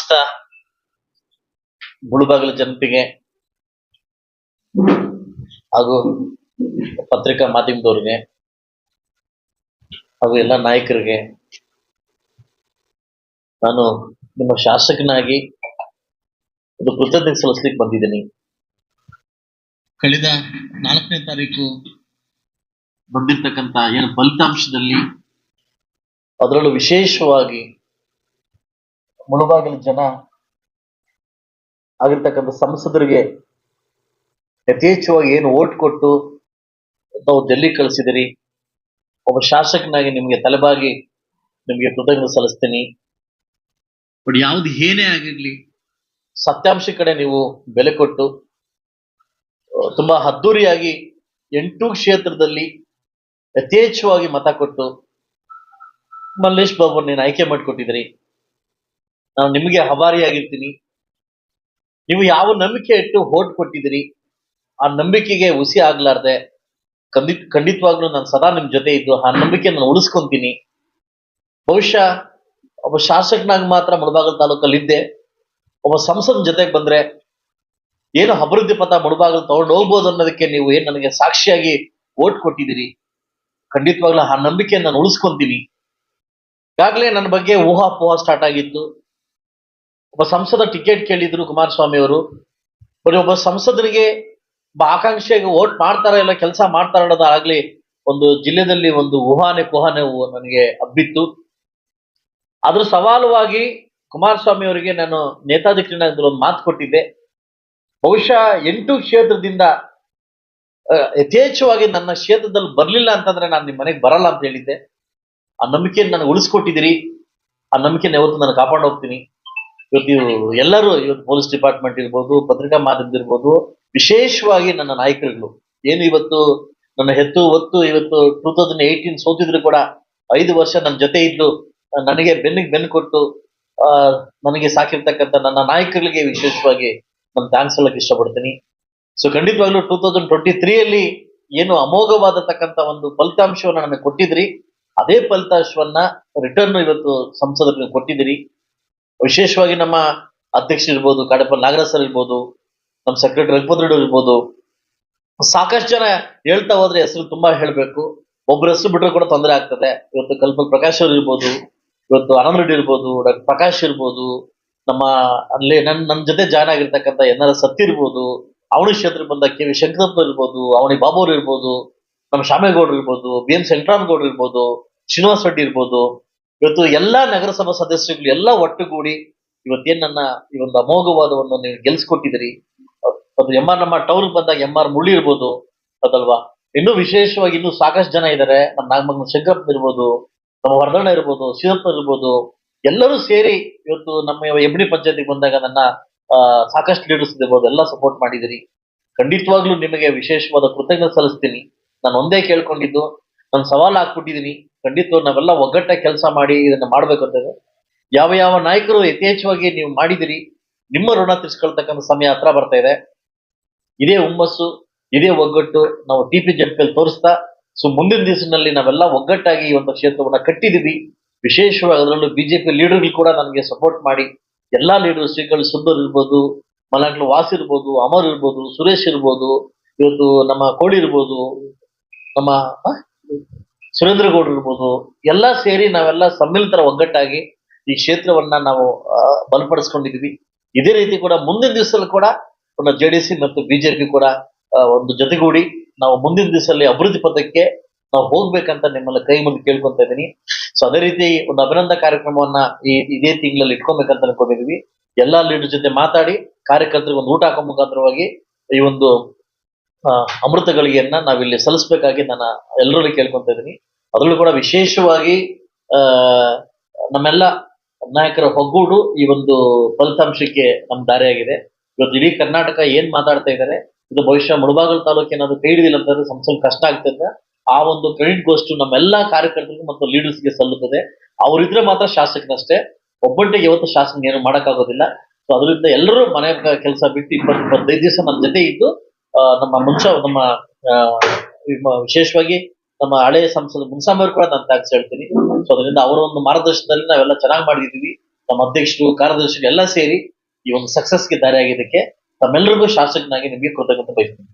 ಸಮಸ್ತ ಮುಳುಬಾಗಿಲು ಜನತೆಗೆ ಹಾಗೂ ಪತ್ರಿಕಾ ಮಾಧ್ಯಮದವರಿಗೆ ಹಾಗೂ ಎಲ್ಲ ನಾಯಕರಿಗೆ ನಾನು ನಿಮ್ಮ ಶಾಸಕನಾಗಿ ಒಂದು ಕೃತಜ್ಞತೆ ಸಲ್ಲಿಸಲಿಕ್ಕೆ ಬಂದಿದ್ದೀನಿ. ಕಳೆದ 4ನೇ ತಾರೀಕು ಬಂದಿರ್ತಕ್ಕಂಥ ಏನು ಫಲಿತಾಂಶದಲ್ಲಿ ಅದರಲ್ಲೂ ವಿಶೇಷವಾಗಿ ಮುಳುಬಾಗಿಲು ಜನ ಆಗಿರ್ತಕ್ಕಂಥ ಸಂಸದರಿಗೆ ಯಥೇಚ್ಛವಾಗಿ ಏನು ಓಟ್ ಕೊಟ್ಟು ನಾವು ಡೆಲ್ಲಿ ಕಳಿಸಿದಿರಿ. ಒಬ್ಬ ಶಾಸಕನಾಗಿ ನಿಮಗೆ ತಲೆಬಾಗಿ ನಿಮಗೆ ಕೃತಜ್ಞತೆ ಸಲ್ಲಿಸ್ತೀನಿ. ಬಟ್ ಯಾವ್ದು ಏನೇ ಆಗಿರ್ಲಿ ಸತ್ಯಾಂಶ ಕಡೆ ನೀವು ಬೆಲೆ ಕೊಟ್ಟು ತುಂಬಾ ಅದ್ದೂರಿಯಾಗಿ 8 ಕ್ಷೇತ್ರದಲ್ಲಿ ಯಥೇಚ್ಛವಾಗಿ ಮತ ಕೊಟ್ಟು ಮಲ್ಲೇಶ್ ಬಾಬು ನೀನು ಆಯ್ಕೆ ಮಾಡಿಕೊಟ್ಟಿದ್ರಿ. ನಾನು ನಿಮಗೆ ಆಭಾರಿಯಾಗಿರ್ತೀನಿ. ನೀವು ಯಾವ ನಂಬಿಕೆ ಇಟ್ಟು ಓಟ್ ಕೊಟ್ಟಿದ್ದೀರಿ ಆ ನಂಬಿಕೆಗೆ ಹುಸಿ ಆಗ್ಲಾರ್ದೆ ಖಂಡಿತವಾಗ್ಲೂ ನಾನು ಸದಾ ನಿಮ್ ಜೊತೆ ಇದ್ದು ಆ ನಂಬಿಕೆ ನಾನು ಉಳಿಸ್ಕೊಂತೀನಿ. ಬಹುಶಃ ಒಬ್ಬ ಶಾಸಕನಾಗಿ ಮಾತ್ರ ಮುಳಬಾಗಿಲು ತಾಲೂಕಲ್ಲಿ ಇದ್ದೆ. ಒಬ್ಬ ಸಂಸದ ಜೊತೆಗೆ ಬಂದ್ರೆ ಏನು ಅಭಿವೃದ್ಧಿ ಪಥ ಮುಳಬಾಗಿಲು ತಗೊಂಡು ಹೋಗ್ಬೋದು ಅನ್ನೋದಕ್ಕೆ ನೀವು ಏನ್ ನನಗೆ ಸಾಕ್ಷಿಯಾಗಿ ಓಟ್ ಕೊಟ್ಟಿದ್ದೀರಿ. ಖಂಡಿತವಾಗ್ಲೂ ಆ ನಂಬಿಕೆ ನಾನು ಉಳಿಸ್ಕೊಂತೀನಿ. ಈಗಾಗಲೇ ನನ್ನ ಬಗ್ಗೆ ಊಹಾಪೋಹ ಸ್ಟಾರ್ಟ್ ಆಗಿತ್ತು. ಒಬ್ಬ ಸಂಸದ ಟಿಕೆಟ್ ಕೇಳಿದ್ರು ಕುಮಾರಸ್ವಾಮಿ ಅವರು. ಬರೀ ಒಬ್ಬ ಸಂಸದರಿಗೆ ಒಬ್ಬ ಆಕಾಂಕ್ಷಿಯಾಗಿ ಓಟ್ ಮಾಡ್ತಾರ ಇಲ್ಲ ಕೆಲಸ ಮಾಡ್ತಾರ ಅನ್ನೋದಾಗ್ಲಿ ಒಂದು ಜಿಲ್ಲೆಯಲ್ಲಿ ಒಂದು ಊಹಾನೆ ಕುಹಾನೆ ನನಗೆ ಹಬ್ಬಿತ್ತು. ಅದ್ರ ಸವಾಲುವಾಗಿ ಕುಮಾರಸ್ವಾಮಿ ಅವರಿಗೆ ನಾನು ನೇತಾಧಿಕಾರಿನಾಗಿ ಒಂದು ಮಾತು ಕೊಟ್ಟಿದ್ದೆ. ಬಹುಶಃ 8 ಕ್ಷೇತ್ರದಿಂದ ಯಥೇಚ್ಛವಾಗಿ ನನ್ನ ಕ್ಷೇತ್ರದಲ್ಲಿ ಬರ್ಲಿಲ್ಲ ಅಂತಂದ್ರೆ ನಾನು ನಿಮ್ಮ ಮನೆಗೆ ಬರಲ್ಲ ಅಂತ ಹೇಳಿದ್ದೆ. ಆ ನಂಬಿಕೆಯನ್ನು ನಾನು ಉಳಿಸ್ಕೊಟ್ಟಿದ್ದೀರಿ. ಆ ನಂಬಿಕೆನ ಯಾವತ್ತು ನಾನು ಕಾಪಾಡು ಹೋಗ್ತೀನಿ. ಇವತ್ತು ಎಲ್ಲರೂ ಇವತ್ತು ಪೊಲೀಸ್ ಡಿಪಾರ್ಟ್ಮೆಂಟ್ ಇರ್ಬೋದು, ಪತ್ರಿಕಾ ಮಾಧ್ಯಮದ ಇರ್ಬೋದು, ವಿಶೇಷವಾಗಿ ನನ್ನ ನಾಯಕರುಗಳು ಏನು ಇವತ್ತು ನನ್ನ ಹೆತ್ತು ಹೊತ್ತು ಇವತ್ತು 2018 ಸೋತಿದ್ರು ಕೂಡ 5 ವರ್ಷ ನನ್ನ ಜೊತೆ ಇದ್ದು ನನಗೆ ಬೆನ್ನು ಕೊಟ್ಟು ನನಗೆ ಸಾಕಿರ್ತಕ್ಕಂಥ ನನ್ನ ನಾಯಕರಿಗೆ ವಿಶೇಷವಾಗಿ ನಾನು ಥ್ಯಾಂಕ್ಸ್ ಹೇಳಕ್ ಇಷ್ಟಪಡ್ತೀನಿ. ಸೊ ಖಂಡಿತವಾಗ್ಲೂ 2023 ಏನು ಅಮೋಘವಾದತಕ್ಕಂಥ ಒಂದು ಫಲಿತಾಂಶವನ್ನ ನಮಗೆ ಕೊಟ್ಟಿದ್ರಿ. ಅದೇ ಫಲಿತಾಂಶವನ್ನ ರಿಟರ್ನ್ ಇವತ್ತು ಸಂಸದರಿಗೆ ಕೊಟ್ಟಿದ್ದೀರಿ. ವಿಶೇಷವಾಗಿ ನಮ್ಮ ಅಧ್ಯಕ್ಷರು ಇರ್ಬೋದು, ಕಾಡಪ್ಪ ನಾಗರಾಜ್ ಸರ್ ಇರ್ಬೋದು, ನಮ್ಮ ಸೆಕ್ರೆಟರಿ ರಘುಪತಿ ರೆಡ್ಡಿ ಇರ್ಬೋದು, ಸಾಕಷ್ಟು ಜನ ಹೇಳ್ತಾ ಹೋದ್ರೆ ಹೆಸರು ತುಂಬಾ ಹೇಳ್ಬೇಕು. ಒಬ್ರು ಹೆಸರು ಬಿಟ್ರೆ ಕೂಡ ತೊಂದರೆ ಆಗ್ತದೆ. ಇವತ್ತು ಕಲ್ಪಲ್ ಪ್ರಕಾಶ್ ಅವರು ಇರ್ಬೋದು, ಇವತ್ತು ಆನಂದ್ ರೆಡ್ಡಿ ಇರ್ಬೋದು, ಡಾಕ್ಟರ್ ಪ್ರಕಾಶ್ ಇರ್ಬೋದು, ನಮ್ಮ ಅಲ್ಲಿ ನನ್ನ ಜೊತೆ ಜಾಯ್ನ್ ಆಗಿರ್ತಕ್ಕಂಥ NR ಸತ್ಯ ಇರ್ಬೋದು, ಅವಳಿ ಕ್ಷೇತ್ರ ಬಂದ KV ಶಂಕರಪ್ಪ ಇರ್ಬೋದು, ಅವನಿ ಬಾಬು ಅವ್ರು ಇರ್ಬೋದು, ನಮ್ಮ ಶ್ಯಾಮೇಗೌಡರು ಇರ್ಬೋದು, BN ಶಂಕರಾಮಗೌಡರು ಇರ್ಬೋದು, ಶ್ರೀನಿವಾಸ್ ರೆಡ್ಡಿ ಇರ್ಬೋದು, ಇವತ್ತು ಎಲ್ಲಾ ನಗರಸಭಾ ಸದಸ್ಯರುಗಳು ಎಲ್ಲ ಒಟ್ಟುಗೂಡಿ ಇವತ್ತೇನ್ ನನ್ನ ಈ ಒಂದು ಅಮೋಘವಾದ ಒಂದು ನೀವು ಗೆಲ್ಸ್ಕೊಟ್ಟಿದ್ದೀರಿ. ಅದು ನಮ್ಮ ಟೌನ್ ಬಂದಾಗ MR ಮುಳ್ಳಿ ಇರ್ಬೋದು ಅದಲ್ವಾ. ಇನ್ನೂ ವಿಶೇಷವಾಗಿ ಇನ್ನೂ ಸಾಕಷ್ಟು ಜನ ಇದ್ದಾರೆ. ನಮ್ಮ ನಾಗಮಂಗಲ ಶಂಕರಪ್ಪ ಇರ್ಬೋದು, ನಮ್ಮ ವರ್ಧಣ್ಣ ಇರ್ಬೋದು, ಶಿವಪ್ಪ ಇರ್ಬೋದು, ಎಲ್ಲರೂ ಸೇರಿ ಇವತ್ತು ನಮ್ಮ ಎಬ್ಡಿ ಪಂಚಾಯತಿಗೆ ಬಂದಾಗ ನನ್ನ ಸಾಕಷ್ಟು ಲೀಡರ್ಸ್ ಇರ್ಬೋದು ಎಲ್ಲ ಸಪೋರ್ಟ್ ಮಾಡಿದಿರಿ. ಖಂಡಿತವಾಗ್ಲೂ ನಿಮಗೆ ವಿಶೇಷವಾದ ಕೃತಜ್ಞತೆ ಸಲ್ಲಿಸ್ತೀನಿ. ನಾನು ಒಂದೇ ಕೇಳ್ಕೊಂಡಿದ್ದು, ನಾನು ಸವಾಲು ಹಾಕ್ಬಿಟ್ಟಿದ್ದೀನಿ. ಖಂಡಿತ ನಾವೆಲ್ಲ ಒಗ್ಗಟ್ಟಾಗಿ ಕೆಲಸ ಮಾಡಿ ಇದನ್ನ ಮಾಡ್ಬೇಕು ಅಂತಂದ್ರೆ ಯಾವ ನಾಯಕರು ಯಥೇಚ್ಛವಾಗಿ ನೀವು ಮಾಡಿದಿರಿ, ನಿಮ್ಮ ಋಣ ತೀರ್ಸ್ಕೊಳ್ತಕ್ಕಂಥ ಸಮಯ ಹತ್ರ ಬರ್ತಾ ಇದೆ. ಇದೇ ಹುಮ್ಮಸ್ಸು, ಇದೇ ಒಗ್ಗಟ್ಟು ನಾವು TPJP ತೋರಿಸ್ತಾ ಮುಂದಿನ ದಿವಸದಲ್ಲಿ ನಾವೆಲ್ಲ ಒಗ್ಗಟ್ಟಾಗಿ ಈ ಒಂದು ಕ್ಷೇತ್ರವನ್ನ ಕಟ್ಟಿದೀವಿ. ವಿಶೇಷವಾಗಿ ಅದರಲ್ಲೂ ಬಿಜೆಪಿ ಲೀಡರ್ಗಳು ಕೂಡ ನನಗೆ ಸಪೋರ್ಟ್ ಮಾಡಿ ಎಲ್ಲಾ ಲೀಡರ್ ಶ್ರೀಕಲ್ ಸುಂದರ್ ಇರ್ಬೋದು, ಮಲಗ್ಲು ವಾಸ್ ಇರ್ಬೋದು, ಅಮರ್ ಇರ್ಬೋದು, ಸುರೇಶ್ ಇರ್ಬೋದು, ಇವತ್ತು ನಮ್ಮ ಕೋಳಿ ಇರ್ಬೋದು, ನಮ್ಮ ಸುರೇಂದ್ರ ಗೌಡ್ರು ಇರ್ಬೋದು, ಎಲ್ಲ ಸೇರಿ ನಾವೆಲ್ಲ ಸಮ್ಮಿಲಿತರ ಒಗ್ಗಟ್ಟಾಗಿ ಈ ಕ್ಷೇತ್ರವನ್ನ ನಾವು ಬಲಪಡಿಸ್ಕೊಂಡಿದೀವಿ. ಇದೇ ರೀತಿ ಕೂಡ ಮುಂದಿನ ದಿವಸದಲ್ಲಿ ಕೂಡ JDC ಮತ್ತು BJP ಕೂಡ ಒಂದು ಜೊತೆಗೂಡಿ ನಾವು ಮುಂದಿನ ದಿವಸದಲ್ಲಿ ಅಭಿವೃದ್ಧಿ ಪಥಕ್ಕೆ ನಾವು ಹೋಗ್ಬೇಕಂತ ನಿಮ್ಮಲ್ಲಿ ಕೈ ಮುಂದೆ ಕೇಳ್ಕೊಂತ ಇದ್ದೀನಿ. ಸೊ ಅದೇ ರೀತಿ ಒಂದು ಅಭಿನಂದನಾ ಕಾರ್ಯಕ್ರಮವನ್ನ ಇದೇ ತಿಂಗಳಲ್ಲಿ ಇಟ್ಕೊಬೇಕಂತ ಅನ್ಕೊಂಡಿದೀವಿ. ಎಲ್ಲಾ ಲೀಡರ್ ಜೊತೆ ಮಾತಾಡಿ ಕಾರ್ಯಕರ್ತರಿಗೆ ಒಂದು ಊಟ ಹಾಕೋ ಮುಖಾಂತರವಾಗಿ ಈ ಒಂದು ಅಮೃತ ಗಳಿಗೆಯನ್ನ ನಾವಿಲ್ಲಿ ಸಲ್ಲಿಸ್ಬೇಕಾಗಿ ನಾನು ಎಲ್ಲರಲ್ಲಿ ಕೇಳ್ಕೊಂತ ಇದ್ದೀನಿ. ಅದರಲ್ಲೂ ಕೂಡ ವಿಶೇಷವಾಗಿ ನಮ್ಮೆಲ್ಲ ನಾಯಕರ ಒಗ್ಗೂಡು ಈ ಒಂದು ಫಲಿತಾಂಶಕ್ಕೆ ನಮ್ ದಾರಿಯಾಗಿದೆ. ಇವತ್ತು ಇಡೀ ಕರ್ನಾಟಕ ಏನ್ ಮಾತಾಡ್ತಾ ಇದ್ದಾರೆ, ಇದು ಬಹುಶಃ ಮುಳಬಾಗಿಲು ತಾಲೂಕು ಏನಾದ್ರು ಕೈ ಹಿಡಿದಿಲ್ಲ ಅಂತಂದ್ರೆ ಸಂಸ್ಥೆ ಕಷ್ಟ ಆಗ್ತದೆ. ಆ ಒಂದು ಕ್ರೆಡಿಟ್ ಗೋಸ್ಟು ನಮ್ಮೆಲ್ಲಾ ಕಾರ್ಯಕರ್ತರಿಗೂ ಮತ್ತು ಲೀಡರ್ಸ್ಗೆ ಸಲ್ಲುತ್ತದೆ. ಅವರಿದ್ರೆ ಮಾತ್ರ ಶಾಸಕನಷ್ಟೇ, ಒಬ್ಬಂಟಿಗೆ ಯಾವತ್ತು ಶಾಸಕ ಏನು ಮಾಡಕ್ಕಾಗೋದಿಲ್ಲ. ಸೊ ಅದರಿಂದ ಎಲ್ಲರೂ ಮನೆ ಕೆಲಸ ಬಿಟ್ಟು 20-25 ದಿವಸ ನಮ್ಮ ಜೊತೆ ಇದ್ದು ನಮ್ಮ ವಿಶೇಷವಾಗಿ ನಮ್ಮ ಹಳೆಯ ಸಂಸದ ಮುನ್ಸಾಮಿ ಅವರು ಕೂಡ ನಾನು ಥ್ಯಾಂಕ್ಸ್ ಹೇಳ್ತೀನಿ. ಸೊ ಅದರಿಂದ ಅವರ ಒಂದು ಮಾರ್ಗದರ್ಶನದಲ್ಲಿ ನಾವೆಲ್ಲ ಚೆನ್ನಾಗಿ ಮಾಡಿದೀವಿ. ನಮ್ಮ ಅಧ್ಯಕ್ಷರು ಕಾರ್ಯದರ್ಶಿಗಳು ಎಲ್ಲ ಸೇರಿ ಈ ಒಂದು ಸಕ್ಸಸ್ಗೆ ದಾರಿ ಆಗಿದ್ದಕ್ಕೆ ತಮ್ಮೆಲ್ಲರಿಗೂ ಶಾಸಕನಾಗಿ ನಿಮಗೆ ಕೃತಜ್ಞತೆ ಬಯಸ್ತೀನಿ.